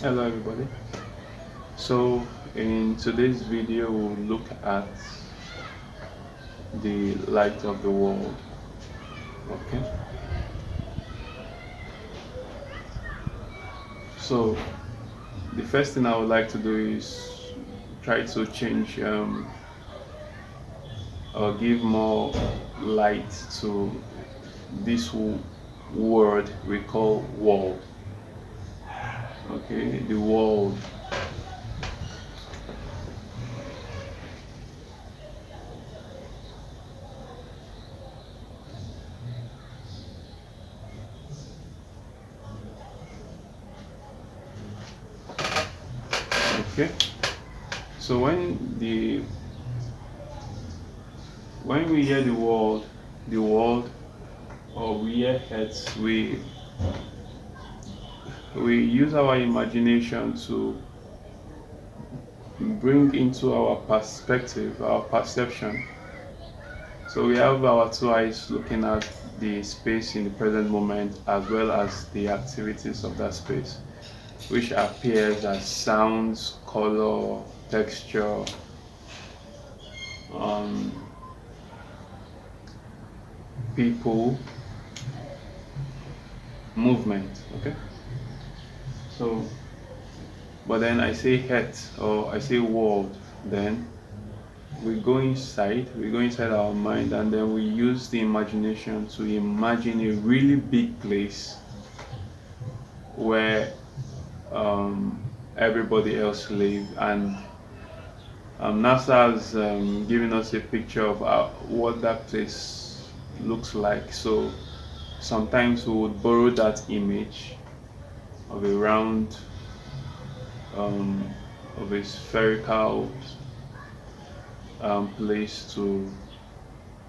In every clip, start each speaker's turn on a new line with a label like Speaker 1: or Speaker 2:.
Speaker 1: Hello everybody. So in today's video we'll look at the light of the world. Okay. So the first thing I would like to do is try to change or give more light to this word we call world. Okay, the world. Okay. So when we hear the world, or we hear Earth, we use our imagination to bring into our perspective, our perception. So we have our two eyes looking at the space in the present moment as well as the activities of that space, which appears as sounds, color, texture, um, people, movement. Okay. So, but then I say head or I say world, then we go inside our mind, and then we use the imagination to imagine a really big place where everybody else live. And NASA has given us a picture of what that place looks like. So sometimes we would borrow that image of a round, um, of a spherical place to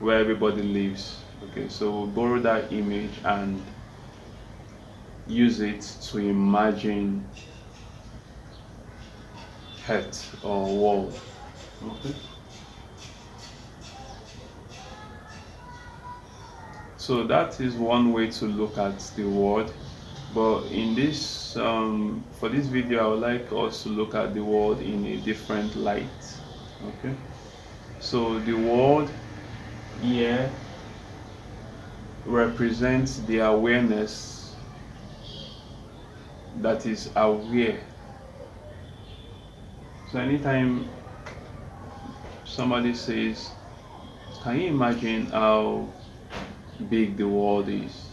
Speaker 1: where everybody lives. Okay, so we'll borrow that image and use it to imagine head or wall. Okay. So that is one way to look at the world. But in this, for this video, I would like us to look at the world in a different light. Okay. So the world here represents the awareness that is aware. So anytime somebody says, can you imagine how big the world is?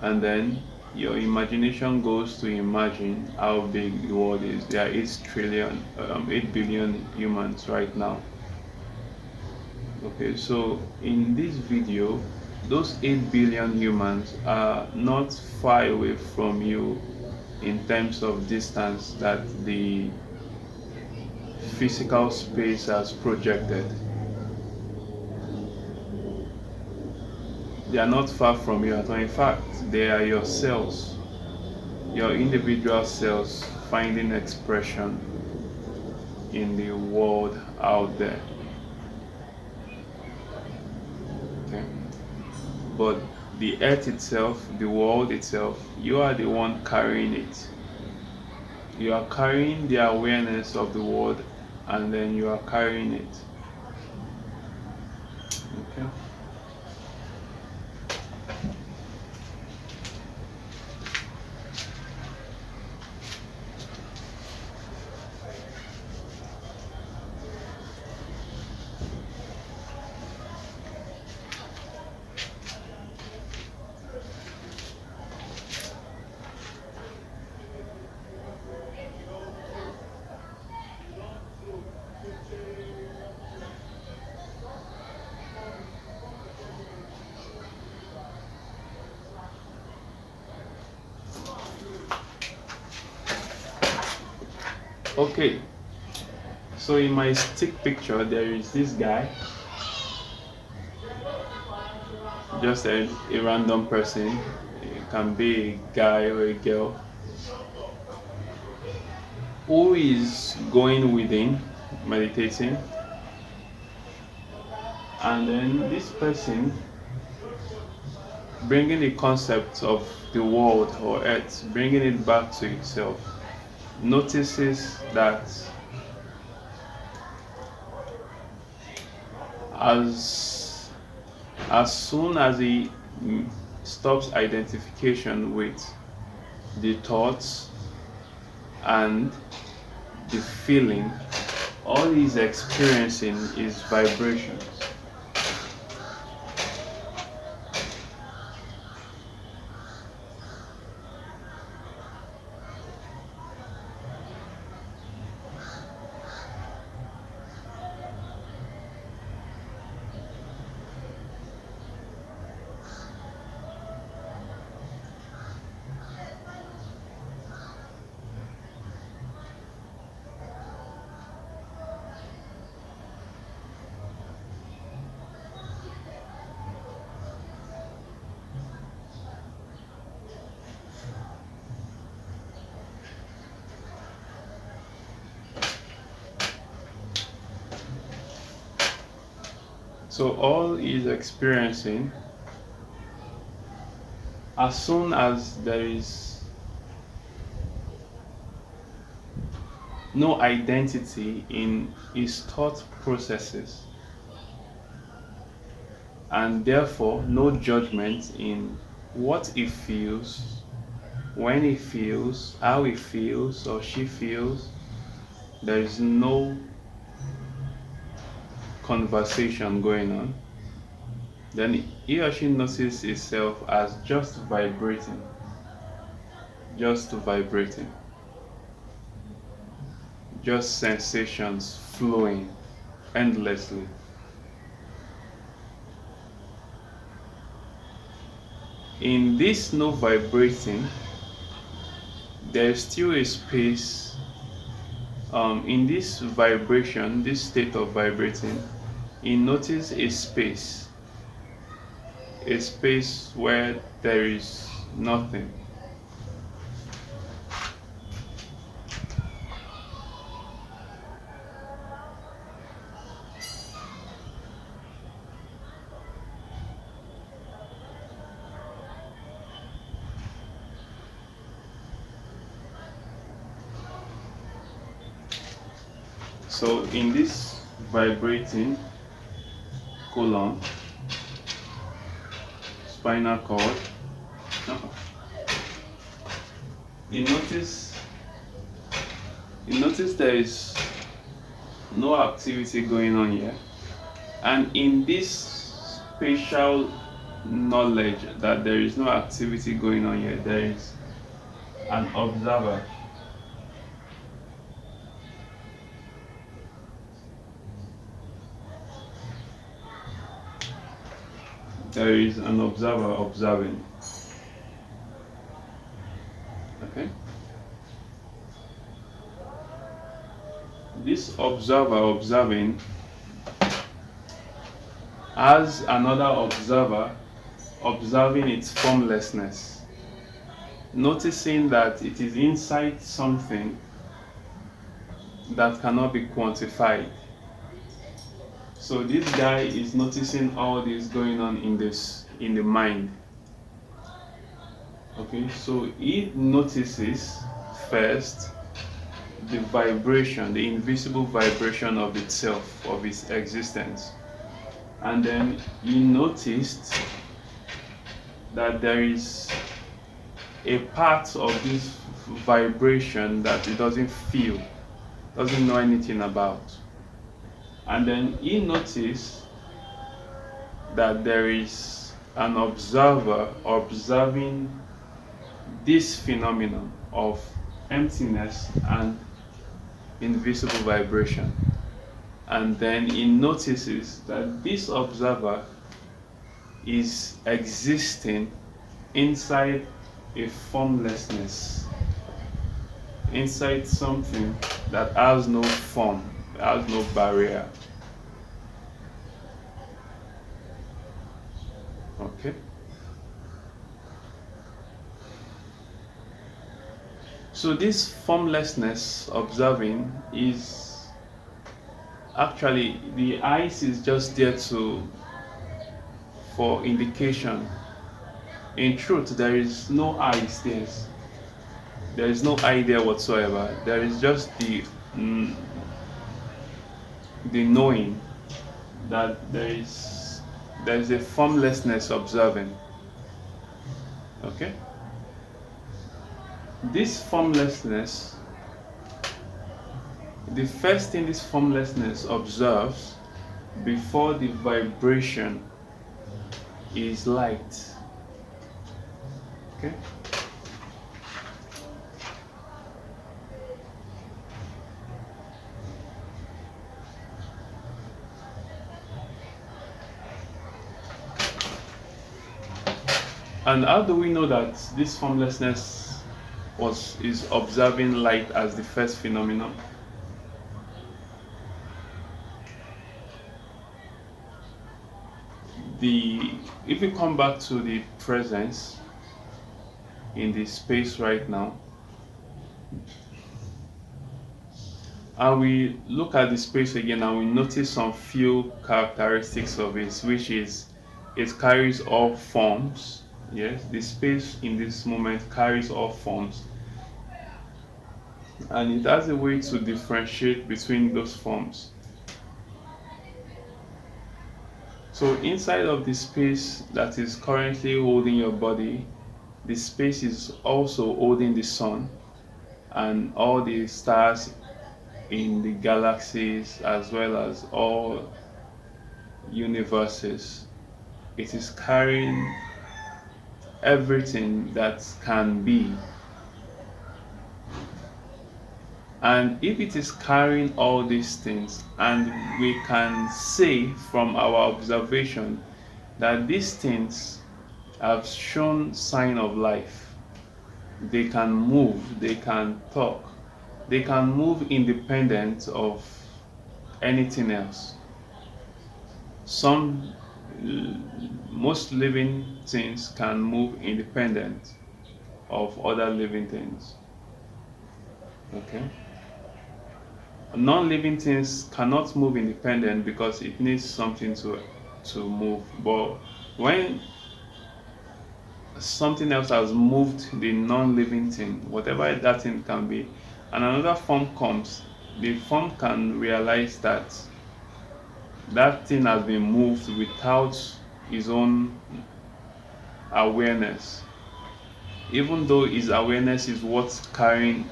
Speaker 1: And then your imagination goes to imagine how big the world is. There are 8 billion humans right now. Okay, so in this video, those 8 billion humans are not far away from you in terms of distance that the physical space has projected. They are not far from you at all. In fact, they are your cells, your individual cells finding expression in the world out there. Okay. But the earth itself, the world itself, you are the one carrying it. You are carrying the awareness of the world, and then you are carrying it. Okay. Okay, so in my stick picture, there is this guy, just a random person. It can be a guy or a girl who is going within, meditating, and then this person bringing the concept of the world or earth, bringing it back to itself. notices that as as soon as he stops identification with the thoughts and the feeling, all he's experiencing is vibrations. So all he's experiencing, as soon as there is no identity in his thought processes, and therefore no judgment in what he feels, when he feels, how he feels or she feels, there is no conversation going on, then he or she notices himself as just vibrating, just vibrating, just sensations flowing endlessly. In this no vibrating, there is still a space. In this vibration, this state of vibrating, you notice a space where there is nothing. So in this vibrating colon, spinal cord, you notice there is no activity going on here, and in this spatial knowledge that there is no activity going on here, there is an observer. There is an observer observing. Okay? This observer observing has another observer observing its formlessness, noticing that it is inside something that cannot be quantified. So this guy is noticing all this going on in the mind. Okay, so he notices first the vibration, the invisible vibration of itself, of its existence. And then he noticed that there is a part of this vibration that it doesn't feel, doesn't know anything about. And then he noticed that there is an observer observing this phenomenon of emptiness and invisible vibration. And then he notices that this observer is existing inside a formlessness, inside something that has no form, has no barrier. Okay? So this formlessness observing is actually, the eyes is just there for indication. In truth, there is no eyes there. There is no idea whatsoever. There is just the knowing that there is a formlessness observing. Okay? This formlessness, the first thing this formlessness observes before the vibration is light. Okay? And how do we know that this formlessness is observing light as the first phenomenon? If we come back to the presence in the space right now, and we look at the space again and we notice some few characteristics of it, which is it carries all forms. Yes, the space in this moment carries all forms, and it has a way to differentiate between those forms. So inside of the space that is currently holding your body, the space is also holding the sun and all the stars in the galaxies, as well as all universes. It is carrying everything that can be. And if it is carrying all these things, and we can say from our observation that these things have shown sign of life, they can move, they can talk, they can move independent of anything else. Some, most living things can move independent of other living things. Okay? Non-living things cannot move independent because it needs something to move. But when something else has moved the non-living thing, whatever that thing can be, and another form comes, the form can realize that that thing has been moved without his own awareness, even though his awareness is what carries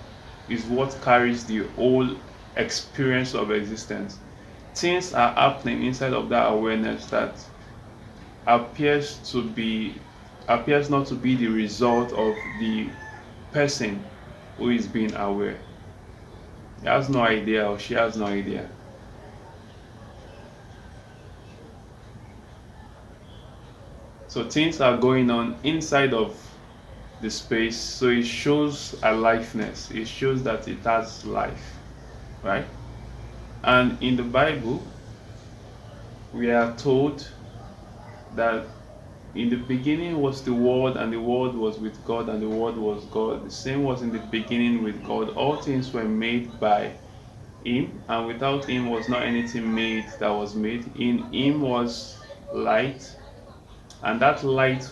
Speaker 1: the whole experience of existence. Things are happening inside of that awareness that appears not to be the result of the person who is being aware. He has no idea, or she has no idea. So things are going on inside of the space, so it shows aliveness. It shows that it has life, right? And in the Bible, we are told that in the beginning was the Word, and the Word was with God, and the Word was God. The same was in the beginning with God. All things were made by Him, and without Him was not anything made that was made. In Him was light, and that light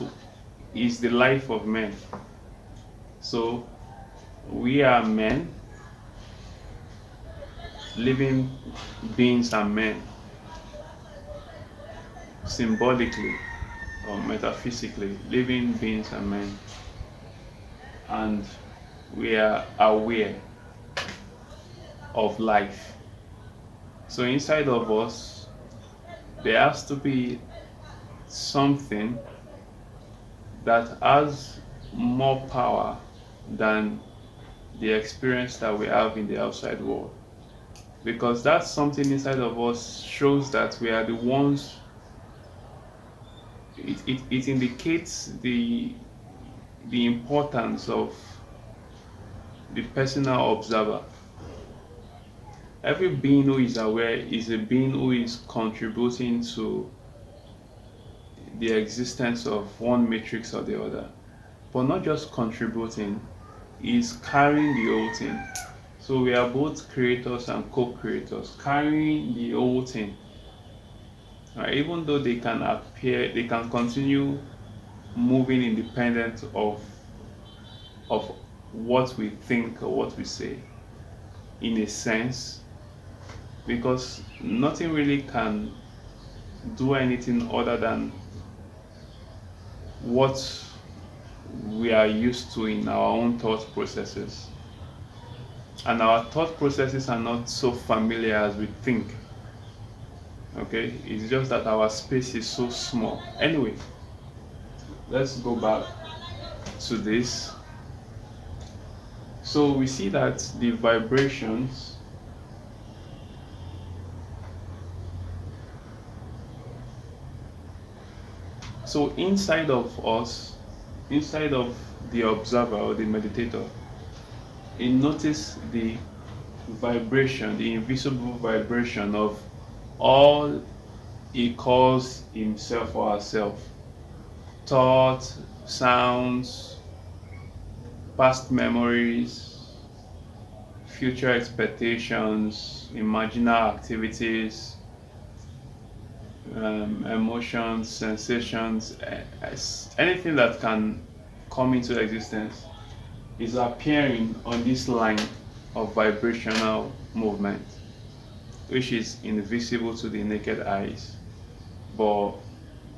Speaker 1: is the life of men. So we are men, living beings and men, symbolically or metaphysically, living beings and men, and we are aware of life. So inside of us, there has to be something that has more power than the experience that we have in the outside world, because that something inside of us shows that we are the ones. It indicates the importance of the personal observer. Every being who is aware is a being who is contributing to the existence of one matrix or the other, but not just contributing, is carrying the whole thing. So we are both creators and co-creators, carrying the whole thing. Even though they can continue moving independent of what we think or what we say, in a sense, because nothing really can do anything other than what we are used to in our own thought processes. And our thought processes are not so familiar as we think. Okay, it's just that our space is so small. Anyway, let's go back to this. So we see that the vibrations so inside of us, inside of the observer or the meditator, he notice the vibration, the invisible vibration of all he calls himself or herself: thoughts, sounds, past memories, future expectations, imaginary activities, emotions, sensations, anything that can come into existence is appearing on this line of vibrational movement, which is invisible to the naked eyes, but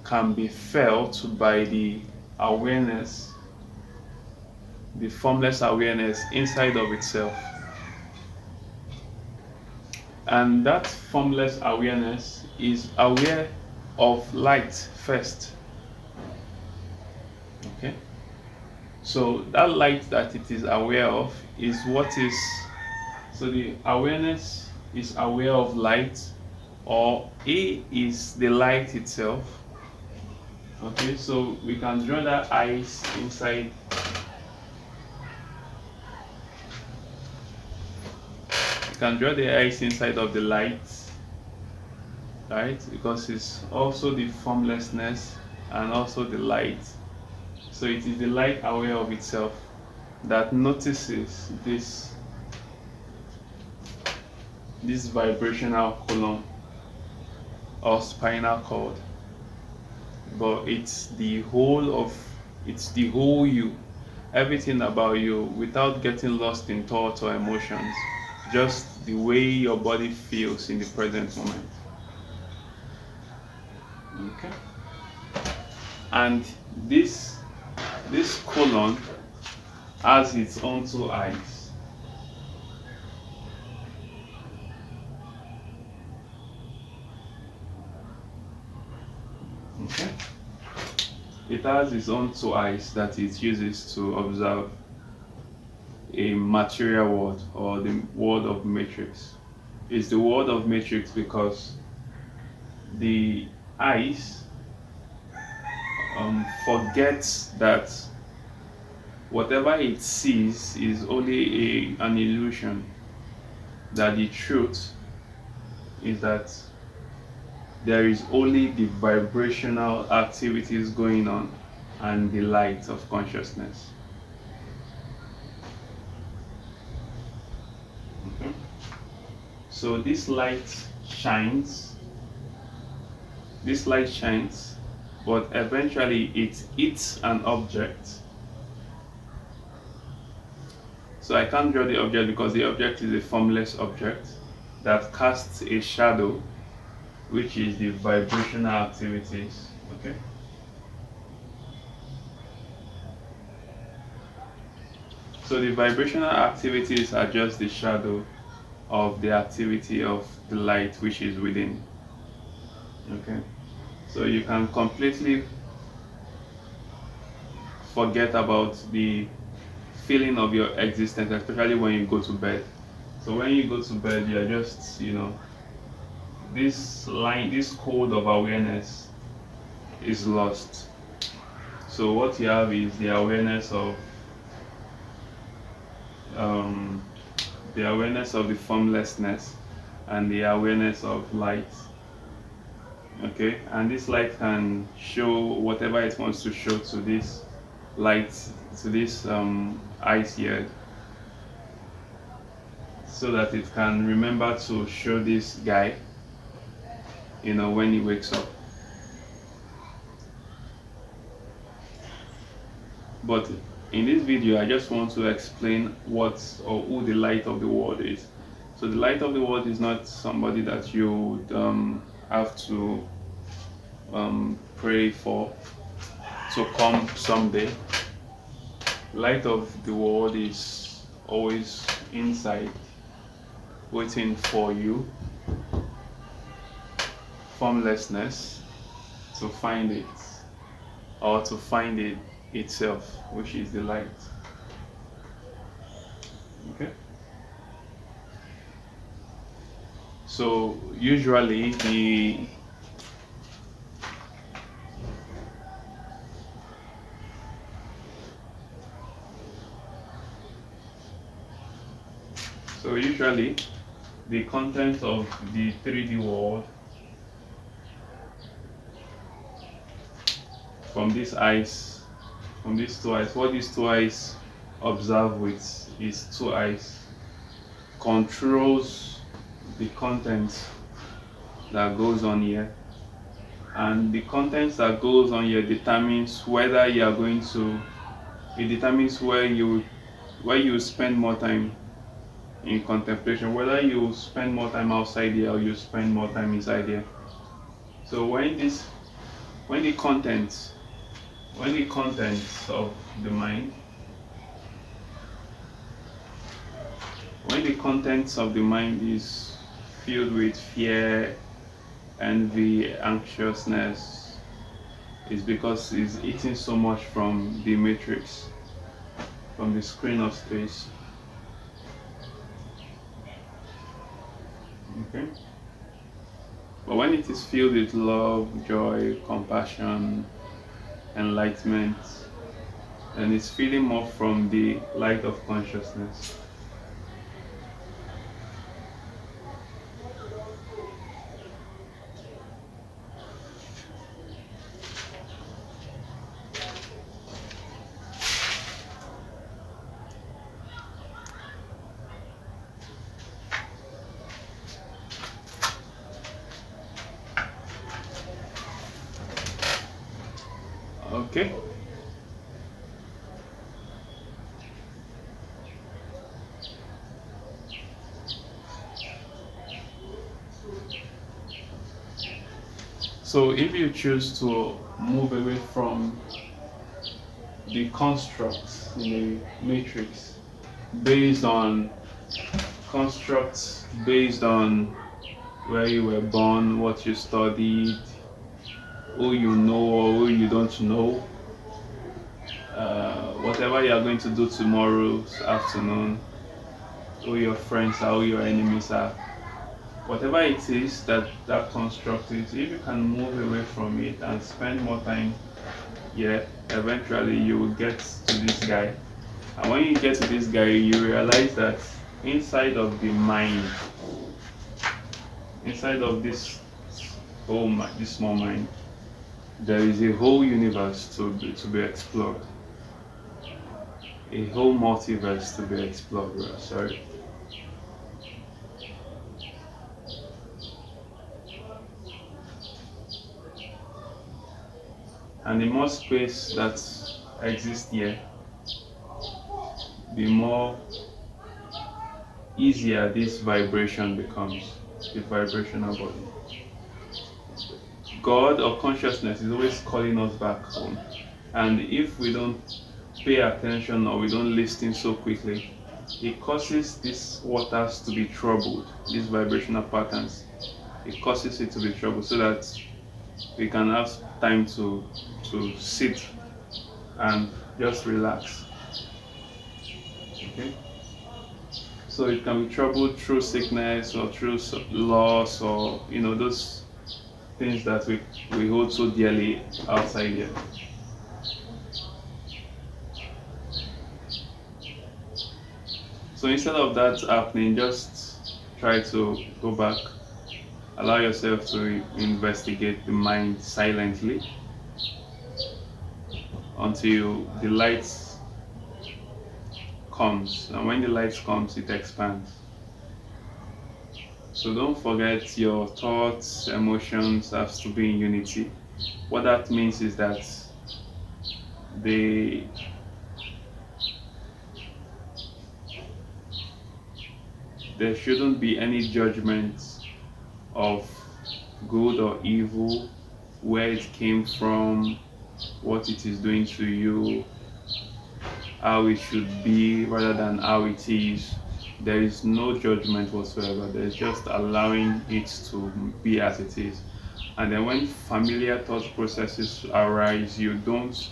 Speaker 1: can be felt by the awareness, the formless awareness inside of itself. And that formless awareness is aware of light first. Okay? So that light that it is aware of is what is, so the awareness is aware of light, or A is the light itself. Okay, so we can draw that eyes inside. You can draw the eyes inside of the light, right? Because it's also the formlessness and also the light. So it is the light aware of itself that notices this vibrational column or spinal cord. But it's the whole you, everything about you, without getting lost in thoughts or emotions, just the way your body feels in the present moment. Okay? And this colon has its own two eyes. Okay? It has its own two eyes that it uses to observe a material world, or the world of matrix. It's the world of matrix because the eyes forgets that whatever it sees is only an illusion, that the truth is that there is only the vibrational activities going on and the light of consciousness. Okay. So this light shines, but eventually it hits an object. So I can't draw the object because the object is a formless object that casts a shadow, which is the vibrational activities. Okay. So the vibrational activities are just the shadow of the activity of the light which is within. Okay. So you can completely forget about the feeling of your existence, especially when you go to bed. So when you go to bed, you're just, this line, this code of awareness is lost. So what you have is the awareness of the formlessness and the awareness of light. Okay, and this light can show whatever it wants to show to this light, to this eyes here, so that it can remember to show this guy, when he wakes up. But In this video, I just want to explain what or who the light of the world is. So the light of the world is not somebody that you have to pray for to come someday. Light of the world is always inside, waiting for you, formlessness, to find it, or to find it itself, which is the light. Okay. So usually the content of the 3D world from these two eyes, what these two eyes observe with is two eyes controls the content that goes on here, and the content that goes on here determines whether you are going to, it determines where you spend more time in contemplation, whether you spend more time outside here or you spend more time inside here. So when the contents of the mind, when the contents of the mind is filled with fear, envy, anxiousness, is because it's eating so much from the matrix, from the screen of space. Okay. But when it is filled with love, joy, compassion, enlightenment, then it's feeding more from the light of consciousness. Okay. So if you choose to move away from the constructs in the matrix based on where you were born, what you studied, who you know or who you don't know, whatever you are going to do tomorrow's afternoon, who your friends are, who your enemies are, whatever it is that construct is, if you can move away from it and spend more time here, eventually you will get to this guy. And when you get to this guy, you realize that inside of the mind, inside of this small mind, there is a whole universe to be explored, a whole multiverse to be explored. Sorry. And the more space that exists here, the more easier this vibration becomes, the vibrational body. God or consciousness is always calling us back home. And if we don't pay attention or we don't listen so quickly, it causes these waters to be troubled, these vibrational patterns. It causes it to be troubled so that we can have time to sit and just relax. Okay? So it can be troubled through sickness or through loss, or those things that we hold so dearly outside here. So instead of that happening, just try to go back. Allow yourself to investigate the mind silently until the light comes. And when the light comes, it expands. So don't forget, your thoughts, emotions have to be in unity. What that means is that the there shouldn't be any judgment of good or evil, where it came from, what it is doing to you, how it should be rather than how it is. There is no judgment whatsoever. There's just allowing it to be as it is. And then when familiar thought processes arise, you don't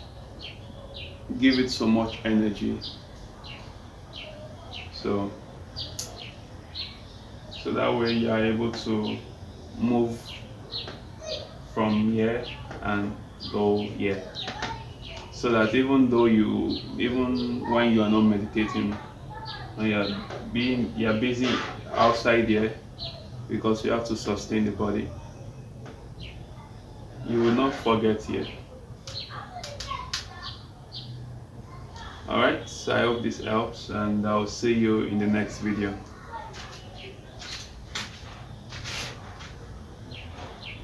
Speaker 1: give it so much energy. So that way you are able to move from here and go here. So that even when you are not meditating, and you're busy outside here, because you have to sustain the body, you will not forget here. Alright, so I hope this helps, and I'll see you in the next video.